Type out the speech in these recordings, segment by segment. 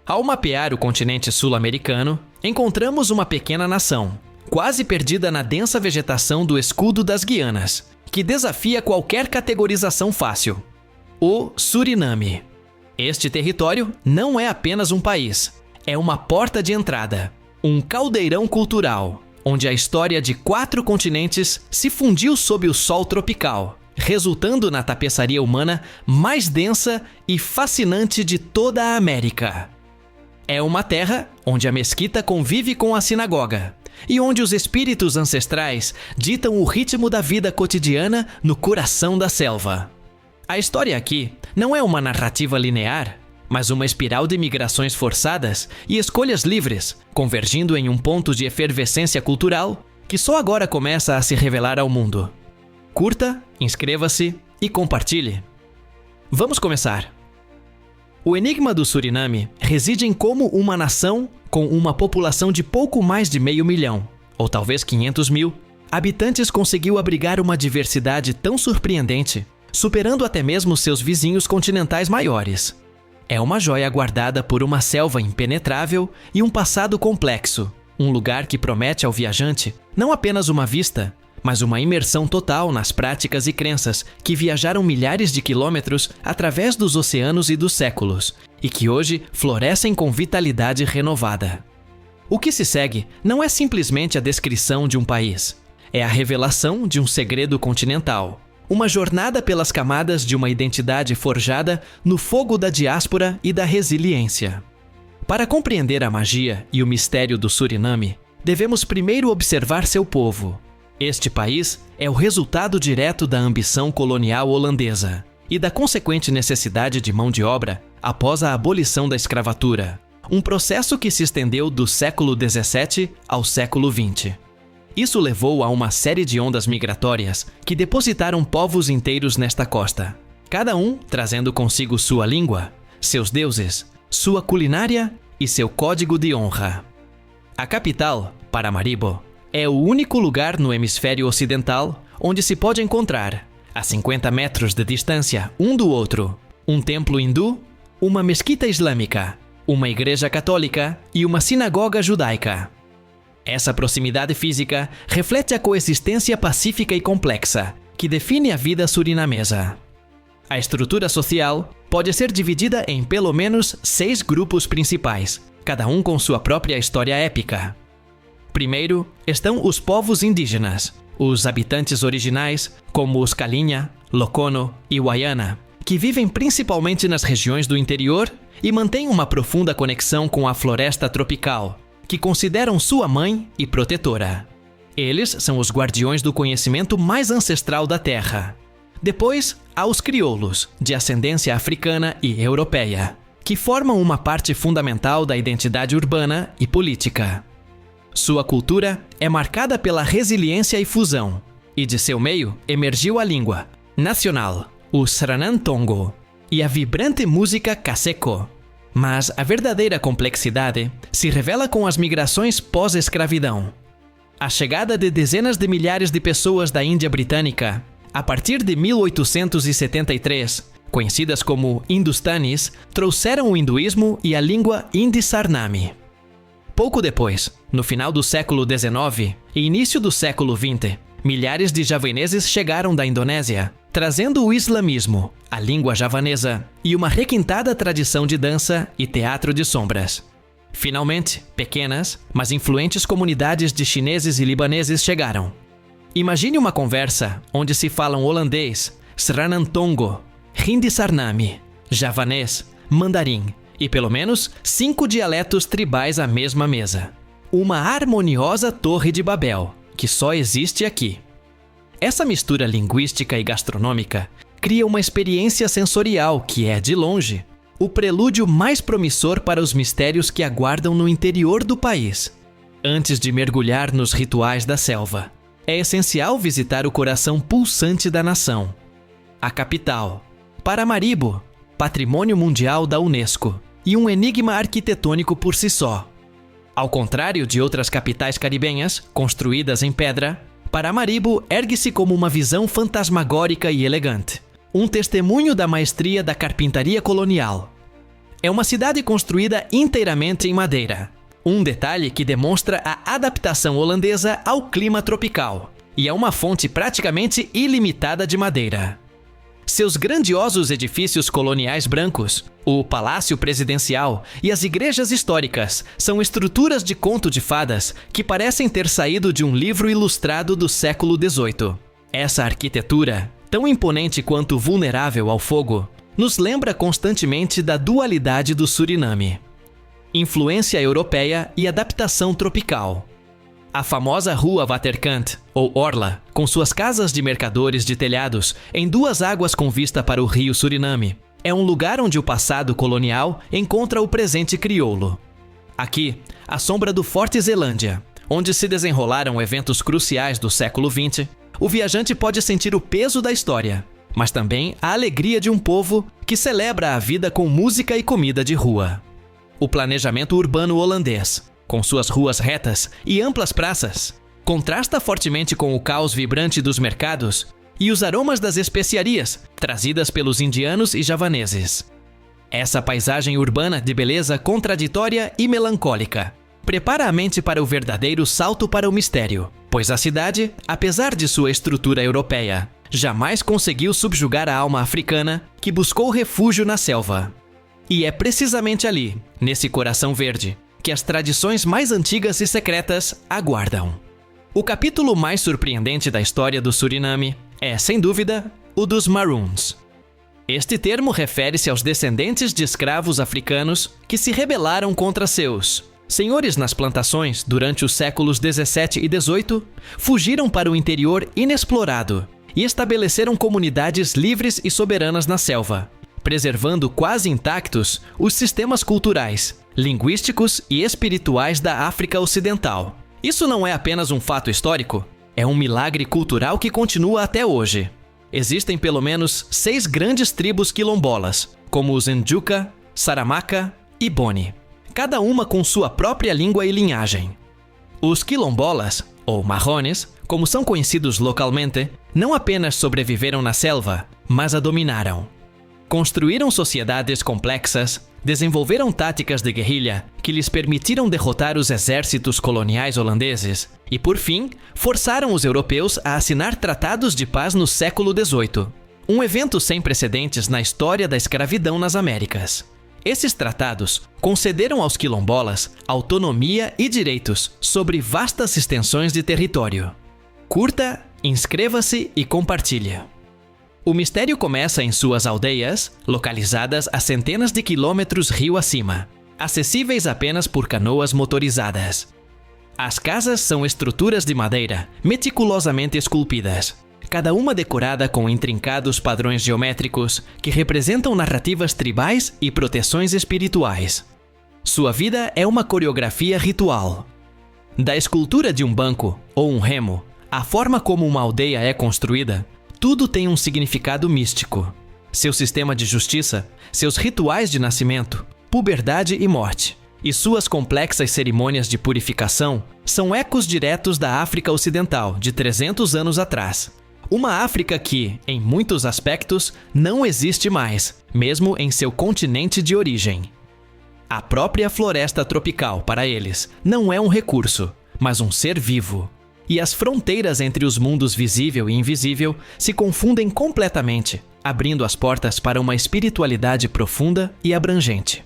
Ao mapear o continente sul-americano, encontramos uma pequena nação, quase perdida na densa vegetação do escudo das Guianas, que desafia qualquer categorização fácil: o Suriname. Este território não é apenas um país, é uma porta de entrada, um caldeirão cultural, onde a história de 4 continentes se fundiu sob o sol tropical, resultando na tapeçaria humana mais densa e fascinante de toda a América. É uma terra onde a mesquita convive com a sinagoga e onde os espíritos ancestrais ditam o ritmo da vida cotidiana no coração da selva. A história aqui não é uma narrativa linear, mas uma espiral de migrações forçadas e escolhas livres, convergindo em um ponto de efervescência cultural que só agora começa a se revelar ao mundo. Curta, inscreva-se e compartilhe. Vamos começar! O enigma do Suriname reside em como uma nação com uma população de pouco mais de 500 mil, ou talvez 500 mil, habitantes conseguiu abrigar uma diversidade tão surpreendente, superando até mesmo seus vizinhos continentais maiores. É uma joia guardada por uma selva impenetrável e um passado complexo, um lugar que promete ao viajante não apenas uma vista, mas uma imersão total nas práticas e crenças que viajaram milhares de quilômetros através dos oceanos e dos séculos, e que hoje florescem com vitalidade renovada. O que se segue não é simplesmente a descrição de um país, é a revelação de um segredo continental, uma jornada pelas camadas de uma identidade forjada no fogo da diáspora e da resiliência. Para compreender a magia e o mistério do Suriname, devemos primeiro observar seu povo. Este país é o resultado direto da ambição colonial holandesa e da consequente necessidade de mão de obra após a abolição da escravatura, um processo que se estendeu do século XVII ao século XX. Isso levou a uma série de ondas migratórias que depositaram povos inteiros nesta costa, cada um trazendo consigo sua língua, seus deuses, sua culinária e seu código de honra. A capital, Paramaribo, é o único lugar no hemisfério ocidental onde se pode encontrar, a 50 metros de distância um do outro, um templo hindu, uma mesquita islâmica, uma igreja católica e uma sinagoga judaica. Essa proximidade física reflete a coexistência pacífica e complexa que define a vida surinamesa. A estrutura social pode ser dividida em pelo menos 6 grupos principais, cada um com sua própria história épica. Primeiro estão os povos indígenas, os habitantes originais, como os Calinha, Locono e Wayana, que vivem principalmente nas regiões do interior e mantêm uma profunda conexão com a floresta tropical, que consideram sua mãe e protetora. Eles são os guardiões do conhecimento mais ancestral da Terra. Depois, há os crioulos, de ascendência africana e europeia, que formam uma parte fundamental da identidade urbana e política. Sua cultura é marcada pela resiliência e fusão, e de seu meio emergiu a língua nacional, o Sranantongo, e a vibrante música Kaseko. Mas a verdadeira complexidade se revela com as migrações pós-escravidão. A chegada de dezenas de milhares de pessoas da Índia Britânica, a partir de 1873, conhecidas como Hindustanis, trouxeram o hinduísmo e a língua Hindi-Sarnami. Pouco depois, no final do século XIX e início do século XX, milhares de javaneses chegaram da Indonésia, trazendo o islamismo, a língua javanesa e uma requintada tradição de dança e teatro de sombras. Finalmente, pequenas, mas influentes comunidades de chineses e libaneses chegaram. Imagine uma conversa onde se falam holandês, Sranantongo, Hindi-Sarnami, javanês, mandarim e pelo menos 5 dialetos tribais à mesma mesa. Uma harmoniosa torre de Babel, que só existe aqui. Essa mistura linguística e gastronômica cria uma experiência sensorial que é, de longe, o prelúdio mais promissor para os mistérios que aguardam no interior do país. Antes de mergulhar nos rituais da selva, é essencial visitar o coração pulsante da nação. A capital, Paramaribo, Patrimônio Mundial da Unesco e um enigma arquitetônico por si só. Ao contrário de outras capitais caribenhas, construídas em pedra, Paramaribo ergue-se como uma visão fantasmagórica e elegante, um testemunho da maestria da carpintaria colonial. É uma cidade construída inteiramente em madeira. Um detalhe que demonstra a adaptação holandesa ao clima tropical, e é uma fonte praticamente ilimitada de madeira. Seus grandiosos edifícios coloniais brancos, o Palácio Presidencial e as igrejas históricas são estruturas de conto de fadas que parecem ter saído de um livro ilustrado do século XVIII. Essa arquitetura, tão imponente quanto vulnerável ao fogo, nos lembra constantemente da dualidade do Suriname. Influência europeia e adaptação tropical. A famosa Rua Waterkant, ou Orla, com suas casas de mercadores de telhados em duas águas com vista para o rio Suriname, é um lugar onde o passado colonial encontra o presente crioulo. Aqui, à sombra do Forte Zelândia, onde se desenrolaram eventos cruciais do século XX, o viajante pode sentir o peso da história, mas também a alegria de um povo que celebra a vida com música e comida de rua. O planejamento urbano holandês, com suas ruas retas e amplas praças, contrasta fortemente com o caos vibrante dos mercados e os aromas das especiarias trazidas pelos indianos e javaneses. Essa paisagem urbana de beleza contraditória e melancólica prepara a mente para o verdadeiro salto para o mistério, pois a cidade, apesar de sua estrutura europeia, jamais conseguiu subjugar a alma africana que buscou refúgio na selva. E é precisamente ali, nesse coração verde, que as tradições mais antigas e secretas aguardam. O capítulo mais surpreendente da história do Suriname é, sem dúvida, o dos Maroons. Este termo refere-se aos descendentes de escravos africanos que se rebelaram contra seus senhores nas plantações durante os séculos 17 e 18, fugiram para o interior inexplorado e estabeleceram comunidades livres e soberanas na selva, preservando quase intactos os sistemas culturais, linguísticos e espirituais da África Ocidental. Isso não é apenas um fato histórico, é um milagre cultural que continua até hoje. Existem pelo menos 6 grandes tribos quilombolas, como os Njuka, Saramaka e Boni, cada uma com sua própria língua e linhagem. Os quilombolas, ou marrones, como são conhecidos localmente, não apenas sobreviveram na selva, mas a dominaram. Construíram sociedades complexas, desenvolveram táticas de guerrilha que lhes permitiram derrotar os exércitos coloniais holandeses e, por fim, forçaram os europeus a assinar tratados de paz no século XVIII, um evento sem precedentes na história da escravidão nas Américas. Esses tratados concederam aos quilombolas autonomia e direitos sobre vastas extensões de território. Curta, inscreva-se e compartilhe. O mistério começa em suas aldeias, localizadas a centenas de quilômetros rio acima, acessíveis apenas por canoas motorizadas. As casas são estruturas de madeira, meticulosamente esculpidas, cada uma decorada com intrincados padrões geométricos que representam narrativas tribais e proteções espirituais. Sua vida é uma coreografia ritual. Da escultura de um banco ou um remo, à forma como uma aldeia é construída, tudo tem um significado místico. Seu sistema de justiça, seus rituais de nascimento, puberdade e morte, e suas complexas cerimônias de purificação são ecos diretos da África Ocidental de 300 anos atrás. Uma África que, em muitos aspectos, não existe mais, mesmo em seu continente de origem. A própria floresta tropical, para eles, não é um recurso, mas um ser vivo. E as fronteiras entre os mundos visível e invisível se confundem completamente, abrindo as portas para uma espiritualidade profunda e abrangente.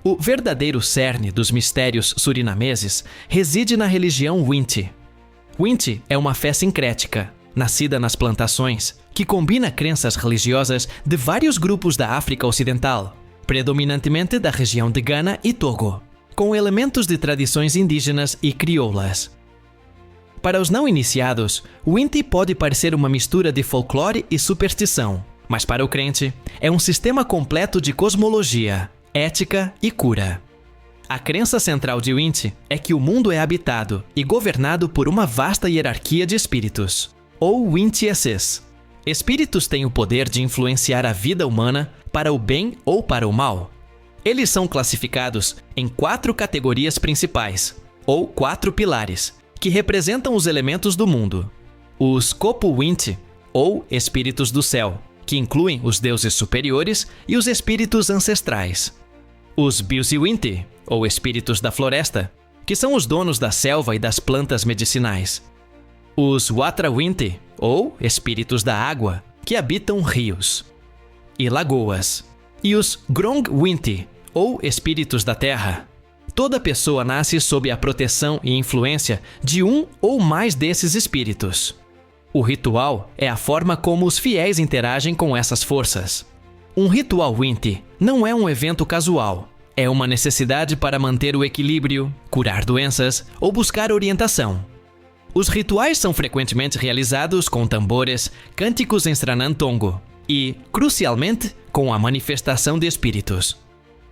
O verdadeiro cerne dos mistérios surinameses reside na religião Winti. Winti é uma fé sincrética, nascida nas plantações, que combina crenças religiosas de vários grupos da África Ocidental, predominantemente da região de Gana e Togo, com elementos de tradições indígenas e crioulas. Para os não iniciados, o Winti pode parecer uma mistura de folclore e superstição, mas para o crente, é um sistema completo de cosmologia, ética e cura. A crença central de Winti é que o mundo é habitado e governado por uma vasta hierarquia de espíritos, ou Winti-esses. Espíritos têm o poder de influenciar a vida humana para o bem ou para o mal. Eles são classificados em 4 categorias principais, ou 4 pilares, que representam os elementos do mundo. Os Kopu-Winti, ou espíritos do céu, que incluem os deuses superiores e os espíritos ancestrais. Os Bisiwinti, ou espíritos da floresta, que são os donos da selva e das plantas medicinais. Os Watrawinti, ou espíritos da água, que habitam rios e lagoas. E os Grongwinti, ou espíritos da terra. Toda pessoa nasce sob a proteção e influência de um ou mais desses espíritos. O ritual é a forma como os fiéis interagem com essas forças. Um ritual Winti não é um evento casual. É uma necessidade para manter o equilíbrio, curar doenças ou buscar orientação. Os rituais são frequentemente realizados com tambores, cânticos em Sranantongo e, crucialmente, com a manifestação de espíritos.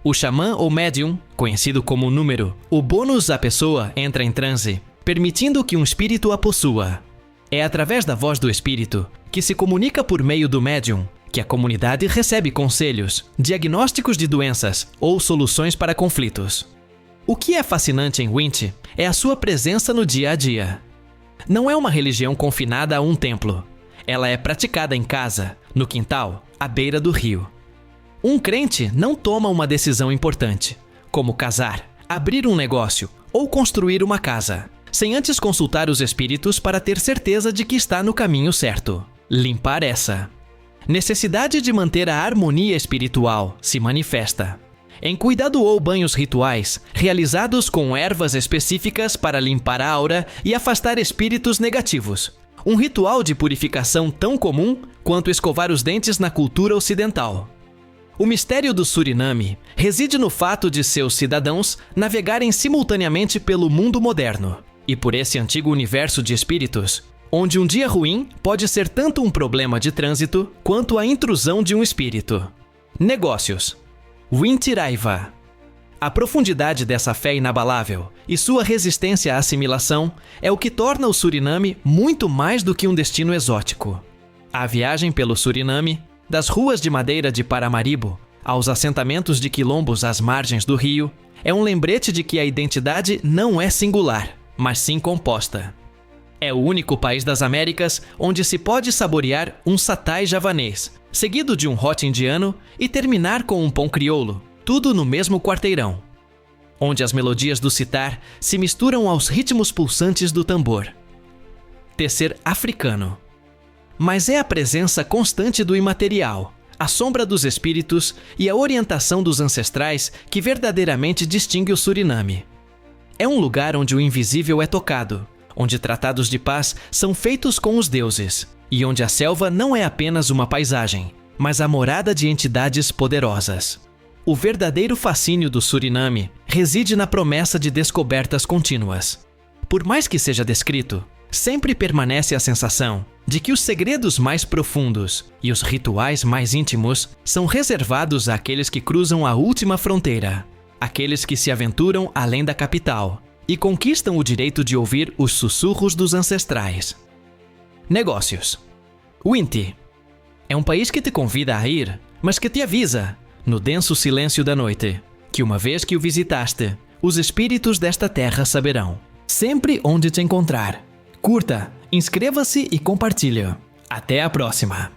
O xamã ou médium, conhecido como número, o bônus à pessoa entra em transe, permitindo que um espírito a possua. É através da voz do espírito, que se comunica por meio do médium, que a comunidade recebe conselhos, diagnósticos de doenças ou soluções para conflitos. O que é fascinante em Winti é a sua presença no dia a dia. Não é uma religião confinada a um templo. Ela é praticada em casa, no quintal, à beira do rio. Um crente não toma uma decisão importante, como casar, abrir um negócio ou construir uma casa, sem antes consultar os espíritos para ter certeza de que está no caminho certo. Limpar essa necessidade de manter a harmonia espiritual se manifesta em cuidado ou banhos rituais realizados com ervas específicas para limpar a aura e afastar espíritos negativos. Um ritual de purificação tão comum quanto escovar os dentes na cultura ocidental. O mistério do Suriname reside no fato de seus cidadãos navegarem simultaneamente pelo mundo moderno e por esse antigo universo de espíritos, onde um dia ruim pode ser tanto um problema de trânsito quanto a intrusão de um espírito. Negócios. Wintiraiva. A profundidade dessa fé inabalável e sua resistência à assimilação é o que torna o Suriname muito mais do que um destino exótico. A viagem pelo Suriname, das ruas de madeira de Paramaribo aos assentamentos de quilombos às margens do rio, é um lembrete de que a identidade não é singular, mas sim composta. É o único país das Américas onde se pode saborear um satay javanês, seguido de um hot indiano e terminar com um pão crioulo, tudo no mesmo quarteirão. Onde as melodias do sitar se misturam aos ritmos pulsantes do tambor. Tecer africano. Mas é a presença constante do imaterial, a sombra dos espíritos e a orientação dos ancestrais que verdadeiramente distingue o Suriname. É um lugar onde o invisível é tocado, onde tratados de paz são feitos com os deuses, e onde a selva não é apenas uma paisagem, mas a morada de entidades poderosas. O verdadeiro fascínio do Suriname reside na promessa de descobertas contínuas. Por mais que seja descrito, sempre permanece a sensação de que os segredos mais profundos e os rituais mais íntimos são reservados àqueles que cruzam a última fronteira, aqueles que se aventuram além da capital e conquistam o direito de ouvir os sussurros dos ancestrais. Negócios. Winti. É um país que te convida a ir, mas que te avisa, no denso silêncio da noite, que uma vez que o visitaste, os espíritos desta terra saberão sempre onde te encontrar. Curta, inscreva-se e compartilhe. Até a próxima!